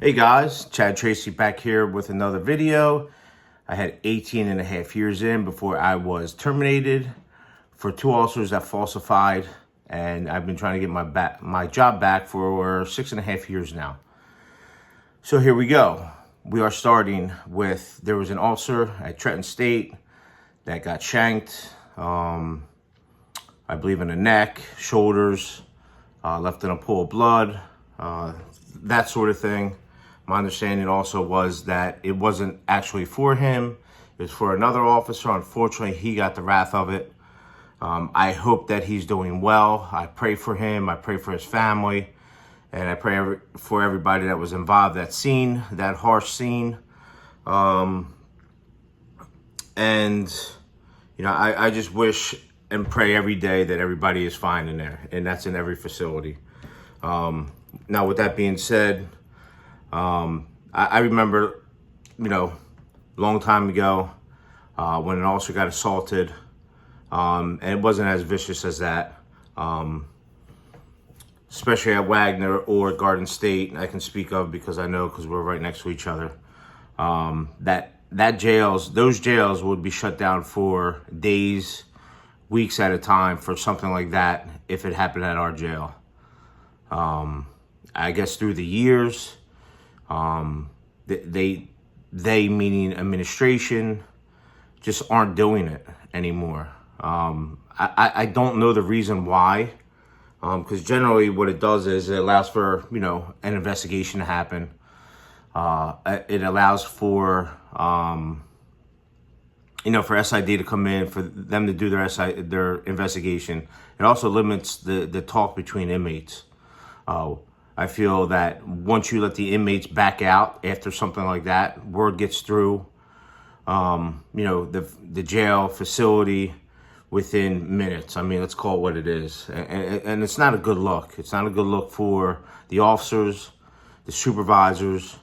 Hey guys, Chad Tracy back here with another video. I had 18 and a half years in before I was terminated for 2 officers that falsified, and I've been trying to get my job back for 6.5 years now. So here we go. We are starting with, there was an officer at Trenton State that got shanked, I believe in the neck, shoulders, left in a pool of blood, that sort of thing. My understanding also was that it wasn't actually for him. It was for another officer. Unfortunately, he got the wrath of it. I hope that he's doing well. I pray for him. I pray for his family. And I pray for everybody that was involved, that scene, that harsh scene. And, you know, I just wish and pray every day that everybody is fine in there. And that's in every facility. Now, with that being said, I remember, you know, a long time ago when an officer got assaulted, and it wasn't as vicious as that, especially at Wagner or Garden State. I can speak of because I know, because we're right next to each other. Those jails would be shut down for days, weeks at a time for something like that if it happened at our jail. I guess through the years, they meaning administration, just aren't doing it anymore. I don't know the reason why, because generally what it does is it allows for, you know, an investigation to happen. It allows for, you know, for SID to come in, for them to do their investigation. It also limits the talk between inmates. I feel that once you let the inmates back out after something like that, word gets through, you know, the jail facility within minutes. I mean, let's call it what it is. And it's not a good look. It's not a good look for the officers, the supervisors.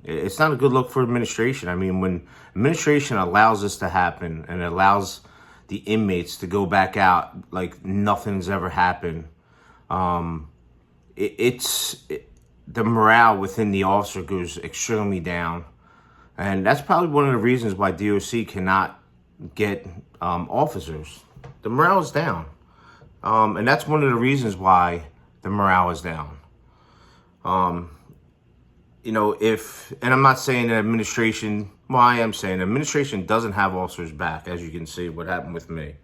It's not a good look for administration. I mean, when administration allows this to happen and allows the inmates to go back out like nothing's ever happened, the morale within the officer goes extremely down. And that's probably one of the reasons why DOC cannot get officers. The morale is down. And that's one of the reasons why the morale is down. You know, and I'm not saying that administration, well, I am saying administration doesn't have officers back, as you can see what happened with me.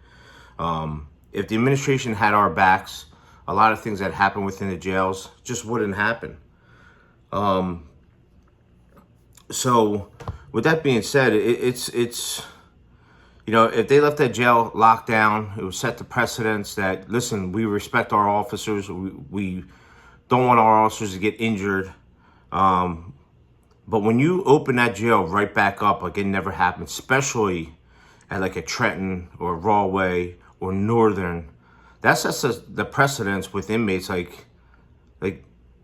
If the administration had our backs, a lot of things that happen within the jails just wouldn't happen. So with that being said, it's you know, if they left that jail locked down, it would set the precedence that, listen, we respect our officers. We don't want our officers to get injured. But when you open that jail right back up like it never happened, especially at like a Trenton or Rawway or Northern, that sets the precedence with inmates. Like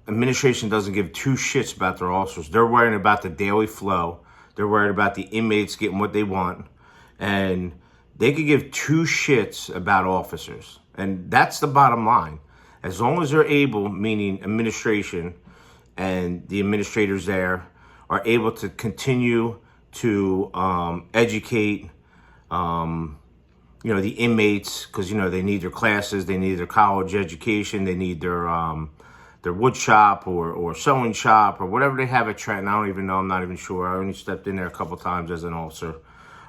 administration doesn't give two shits about their officers. They're worrying about the daily flow. They're worried about the inmates getting what they want. And they could give two shits about officers. And that's the bottom line. As long as they're able, meaning administration and the administrators there, are able to continue to educate, you know, the inmates, because, you know, they need their classes, they need their college education, they need their wood shop or sewing shop or whatever they have at Trenton. I don't even know. I'm not even sure. I only stepped in there a couple times as an officer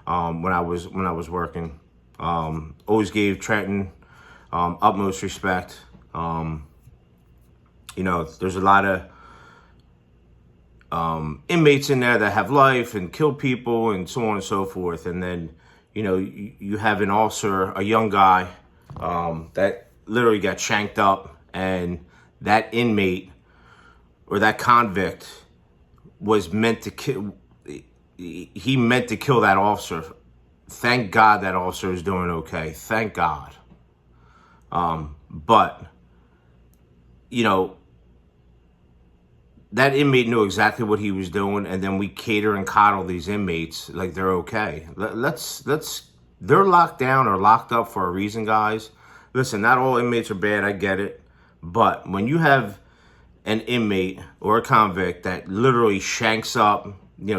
when I was working. Always gave Trenton utmost respect. You know, there's a lot of inmates in there that have life and kill people and so on and so forth. And then, you know, you have an officer, a young guy, that literally got shanked up, and that inmate or that convict was meant to kill. He meant to kill that officer. Thank God that officer is doing okay. Thank God. But, you know, that inmate knew exactly what he was doing, and then we cater and coddle these inmates like they're okay. They're locked down or locked up for a reason, guys. Listen, not all inmates are bad, I get it. But when you have an inmate or a convict that literally shanks up,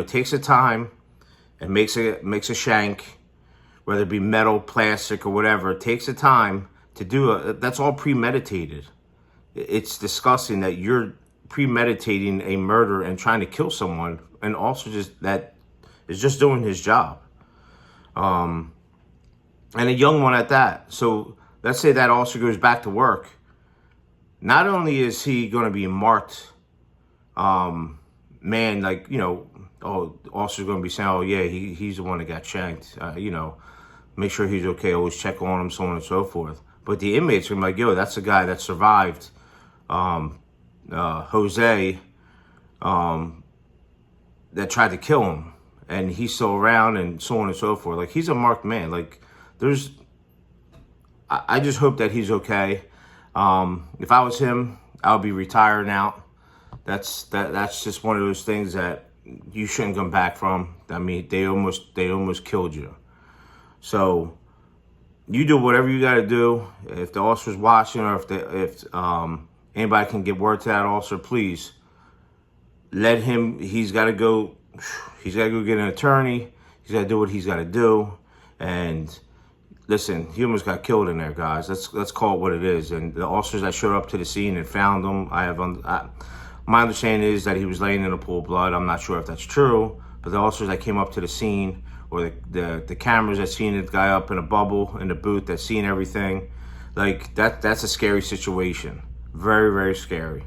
takes the time and makes a shank, whether it be metal, plastic, or whatever, takes the time to do it, that's all premeditated. It's disgusting that you're premeditating a murder and trying to kill someone, and also just that is just doing his job. And a young one at that. So let's say that officer goes back to work. Not only is he going to be marked, man, like, oh, the officer's going to be saying, oh, yeah, he's the one that got shanked, make sure he's okay, always check on him, so on and so forth. But the inmates are going to be like, yo, that's the guy that survived Jose, that tried to kill him, and he's still around, and so on and so forth. Like, he's a marked man. Like, I just hope that he's okay. If I was him, I would be retired now. That's just one of those things that you shouldn't come back from. I mean, they almost killed you. So you do whatever you got to do. If the officer's watching, or if anybody can get word to that officer, please let him. He's got to go get an attorney. He's got to do what he's got to do. And listen, he almost got killed in there, guys. Let's call it what it is. And the officers that showed up to the scene and found him, my understanding is that he was laying in a pool of blood. I'm not sure if that's true, but the officers that came up to the scene, or the cameras that seen the guy up in a bubble in the booth that seen everything, like that's a scary situation. Very, very scary.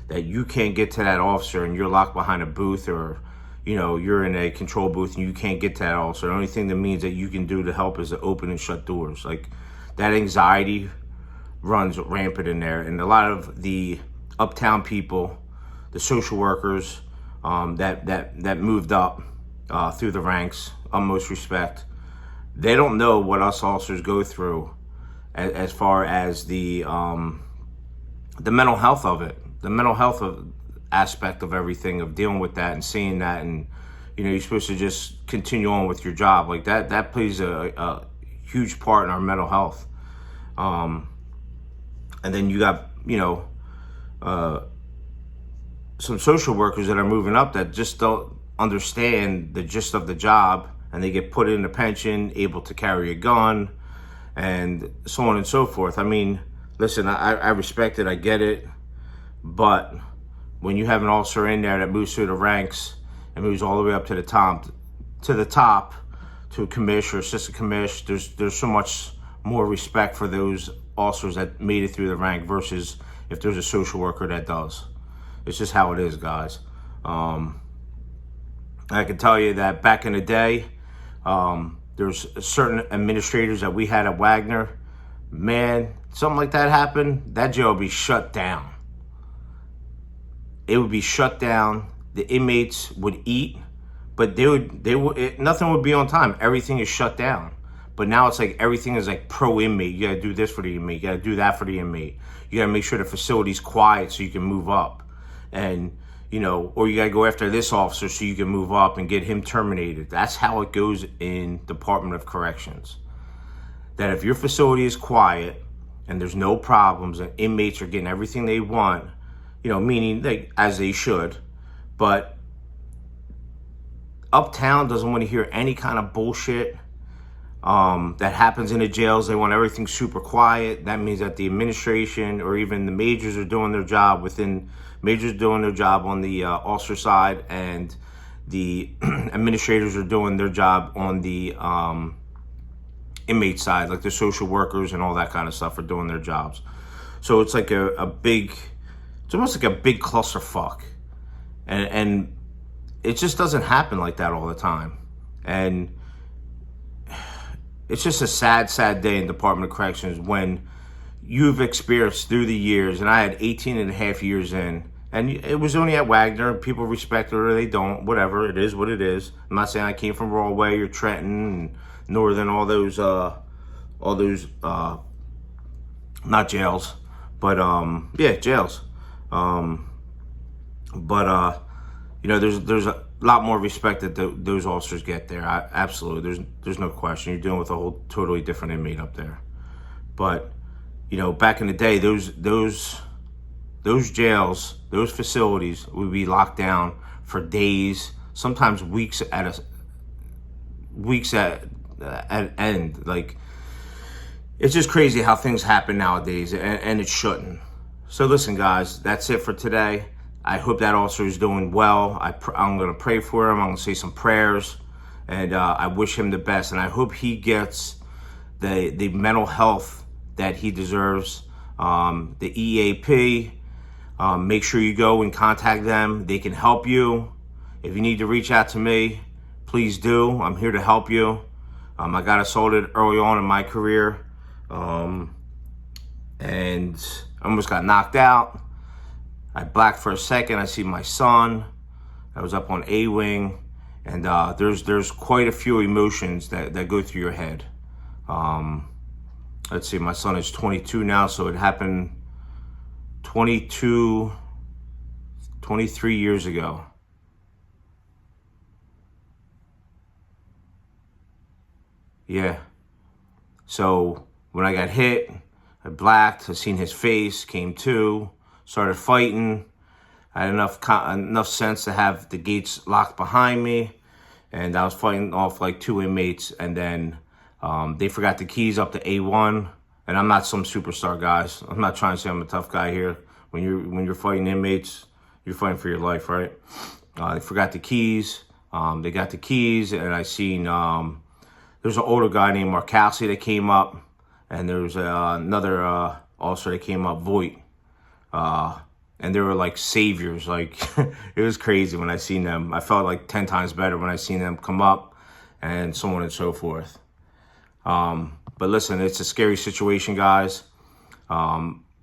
That you can't get to that officer and you're locked behind a booth, or you're in a control booth and you can't get to that officer. The only thing that means that you can do to help is to open and shut doors. Like, that anxiety runs rampant in there. And a lot of the uptown people, the social workers that moved up through the ranks, utmost respect, they don't know what us officers go through as far as the mental health of it, the mental health aspect of everything, of dealing with that and seeing that, and you're supposed to just continue on with your job. Like, that plays a huge part in our mental health. And then you got some social workers that are moving up that just don't understand the gist of the job, and they get put in a pension, able to carry a gun, and so on and so forth. I mean, listen, I respect it, I get it, but when you have an officer in there that moves through the ranks and moves all the way up to the top, to a commish or assistant commish, there's so much more respect for those officers that made it through the rank versus if there's a social worker that does. It's just how it is, guys. I can tell you that back in the day, there's certain administrators that we had at Wagner. Man, something like that happened, that jail would be shut down. It would be shut down. The inmates would eat, but nothing would be on time. Everything is shut down. But now it's like everything is like pro inmate. You gotta do this for the inmate. You gotta do that for the inmate. You gotta make sure the facility's quiet so you can move up. And, or you gotta go after this officer so you can move up and get him terminated. That's how it goes in Department of Corrections. That if your facility is quiet and there's no problems and inmates are getting everything they want, meaning as they should, but uptown doesn't want to hear any kind of bullshit that happens in the jails. They want everything super quiet. That means that the administration or even the majors are doing their job majors doing their job on the officer side, and the administrators are doing their job on the inmate side, like the social workers and all that kind of stuff are doing their jobs. So it's like it's almost like a big clusterfuck. And it just doesn't happen like that all the time. And it's just a sad, sad day in Department of Corrections when you've experienced through the years, and I had 18 and a half years in, and it was only at Wagner. People respect it or they don't, whatever. It is what it is. I'm not saying I came from Broadway or Trenton and Northern, all those not jails, but yeah, jails. There's a lot more respect that those officers get there. Absolutely, there's no question. You're dealing with a whole totally different inmate up there. But back in the day, those those jails, those facilities would be locked down for days, sometimes weeks at end. Like, it's just crazy how things happen nowadays, and it shouldn't. So listen, guys, that's it for today. I hope that officer is doing well. I'm going to pray for him. I'm going to say some prayers, and I wish him the best. And I hope he gets the mental health that he deserves. The EAP, make sure you go and contact them. They can help you. If you need to reach out to me, please do. I'm here to help you. I got assaulted early on in my career, and almost got knocked out. I blacked for a second. I see my son. I was up on A-wing, and there's quite a few emotions that go through your head. Let's see, my son is 22 now, so it happened 23 years ago. Yeah. So when I got hit, I blacked, I seen his face, came to, started fighting. I had enough sense to have the gates locked behind me, and I was fighting off like 2 inmates, and then they forgot the keys up to A1. And I'm not some superstar, guys. I'm not trying to say I'm a tough guy here. When you're fighting inmates, you're fighting for your life, right? They forgot the keys. They got the keys, and I seen there's an older guy named Marcassi that came up, and there was another officer that came up, Voight. And they were like saviors. Like, it was crazy when I seen them. I felt like 10 times better when I seen them come up, and so on and so forth. But listen, it's a scary situation, guys.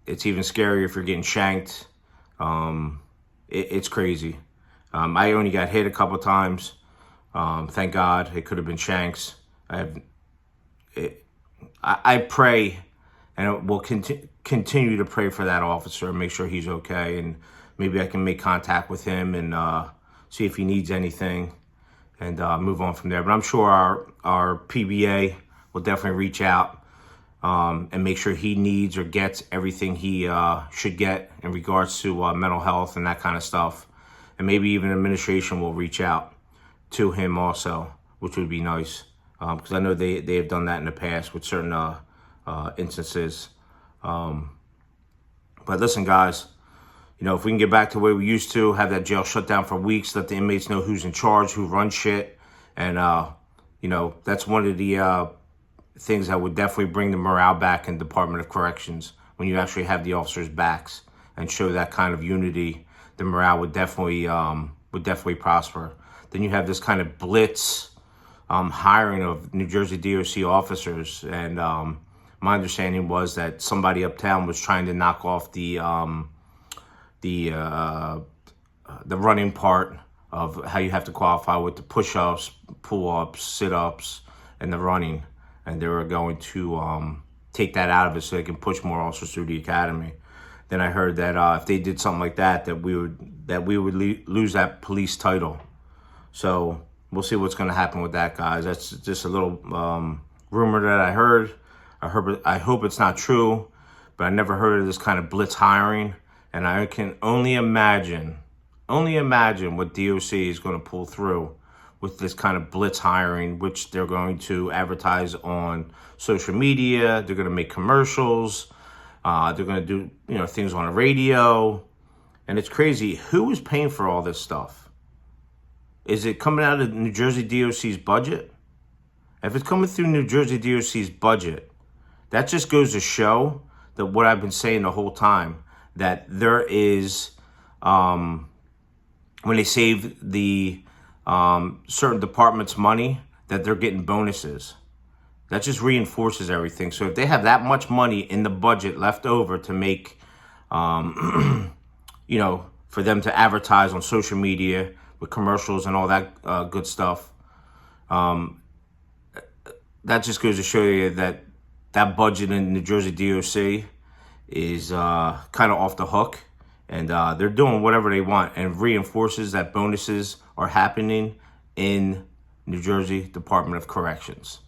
It's even scarier if you're getting shanked. It's crazy. I only got hit a couple times. Thank God. It could have been shanks. I pray, and will continue to pray for that officer and make sure he's okay. And maybe I can make contact with him and see if he needs anything, and move on from there. But I'm sure our PBA will definitely reach out and make sure he needs or gets everything he should get in regards to mental health and that kind of stuff. And maybe even administration will reach out to him also, which would be nice, because I know they have done that in the past with certain instances. But listen, guys, if we can get back to the way we used to, have that jail shut down for weeks, let the inmates know who's in charge, who runs shit, and that's one of the things that would definitely bring the morale back in Department of Corrections. When you actually have the officers' backs and show that kind of unity, the morale would definitely prosper. Then you have this kind of blitz hiring of New Jersey DOC officers, and my understanding was that somebody uptown was trying to knock off the running part of how you have to qualify with the push-ups, pull-ups, sit-ups, and the running. And they were going to take that out of it so they can push more officers through the academy. Then I heard that if they did something like that, that we would lose that police title. So we'll see what's going to happen with that, guys. That's just a little rumor that I heard. I hope it's not true, but I never heard of this kind of blitz hiring. And I can only imagine what DOC is going to pull through with this kind of blitz hiring, which they're going to advertise on social media. They're going to make commercials. They're going to do, things on the radio. And it's crazy. Who is paying for all this stuff? Is it coming out of New Jersey DOC's budget? If it's coming through New Jersey DOC's budget, that just goes to show that what I've been saying the whole time, that there is, when they save the certain departments money, that they're getting bonuses. That just reinforces everything. So if they have that much money in the budget left over to make, for them to advertise on social media with commercials and all that good stuff, that just goes to show you that that budget in New Jersey DOC is kind of off the hook. And they're doing whatever they want, and reinforces that bonuses are happening in New Jersey Department of Corrections.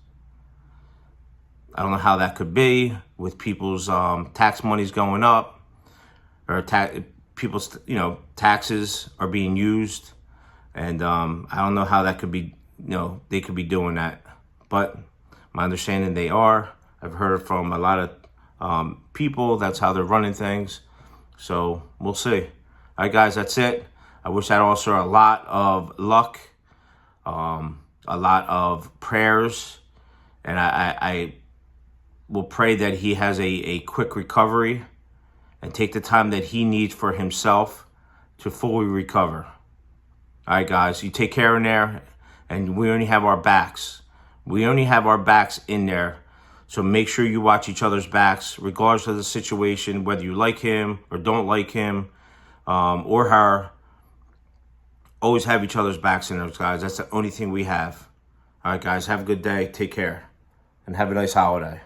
I don't know how that could be with people's tax monies going up. or people's, taxes are being used. And I don't know how that could be, they could be doing that. But my understanding, they are. I've heard from a lot of people, that's how they're running things. So we'll see. All right, guys, that's it. I wish that officer a lot of luck, a lot of prayers. And I will pray that he has a quick recovery and take the time that he needs for himself to fully recover. All right, guys, you take care in there, and we only have our backs. We only have our backs in there. So make sure you watch each other's backs, regardless of the situation, whether you like him or don't like him, or her. Always have each other's backs in there, guys. That's the only thing we have. All right, guys, have a good day. Take care. And have a nice holiday.